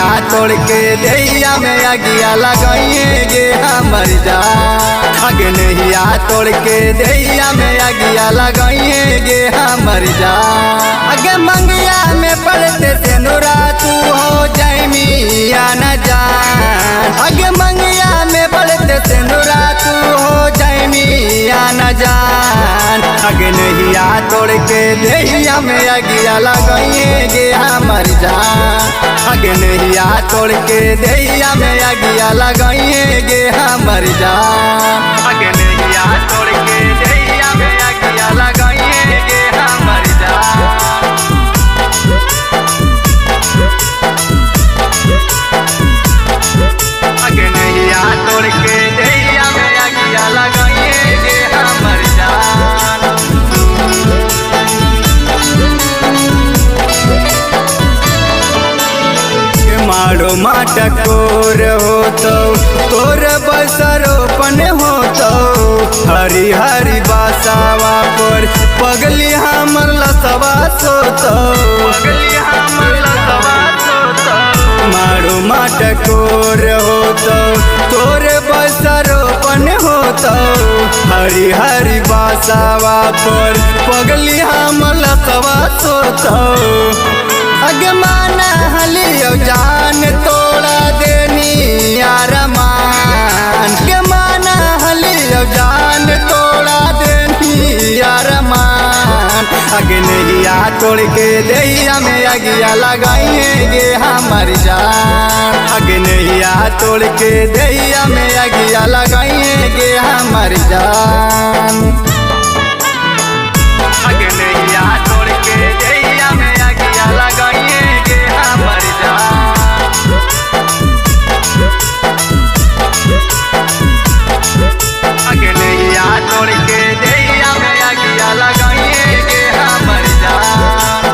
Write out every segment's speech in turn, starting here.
नैया तोड़ के दैया में अगिया लगाएंगे हमर जान। अगे नैया तोड़ के दैया में अगिया लगाएंगे हमर जान। अगे मंगिया में पड़ते से नुरा तू हो जाए मिया न जान। अगे मंगिया में पड़ते से नुरा तू हो जाए मिया न जान। अगे नैया तोड़ के दैया में अगिया लगाएंगे हमर जान। अगे नैया तोड़ के दैया में अगिया लगाएंगे हमर जान। अगे नैया तोड़ के दैया में अगिया लगाएंगे हमर जान। अगे नैया तोड़ के दैया में अगिया लगाएंगे हमर जान। मारो माटकोर हो तो तोर बसरोपन हो तो हरी हरी बासावा पर पगली हमर लसवा सोतो। पगली हमर लसवा सोतो। मारो माटकोर हो तो तोर बसरोपन हो तो हरी हरी बासावा पर पगली हमर लसवा सोतो। अगे माना हलियो जान तोड़ा देनी यारमान। अगे माना हलियो जान तोड़ा देनी यारमान। अगे नैया तोड़ के दैया में अगिया लगाएंगे हमर जान। अगे नैया तोड़ के दैया में अगिया लगाएंगे हमर जान। अगे नैया तोड़ के दैया में अगिया लगाएंगे हमर जान। अगे नैया तोड़ के दैया में अगिया लगाएंगे हमर जान।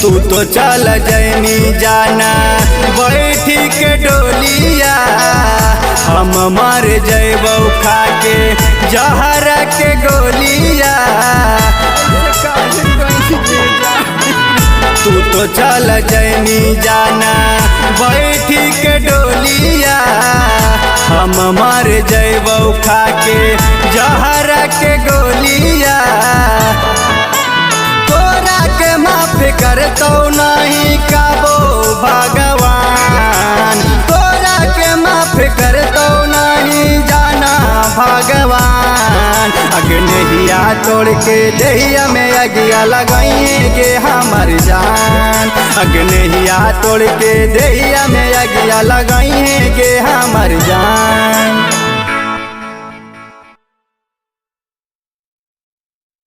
तू तो चल जैनी जाना बैठी के डोलिया। हम मर जैबौ खा के जहर के गोलिया। तू तो चल जैनी जाना बैठी के डोलिया। हम मर जैबौ खा के जहर के गोलिया। तोरा के माफ करतौ नहीं काबो भगवान। तोरा के माफ करतौ नहीं जाना भगवान। अगे नैया तोड़ के दैया में अगिया लगाएंगे हमर जान। अगे नैया तोड़ के दैया में अगिया लगाएंगे हमर जान।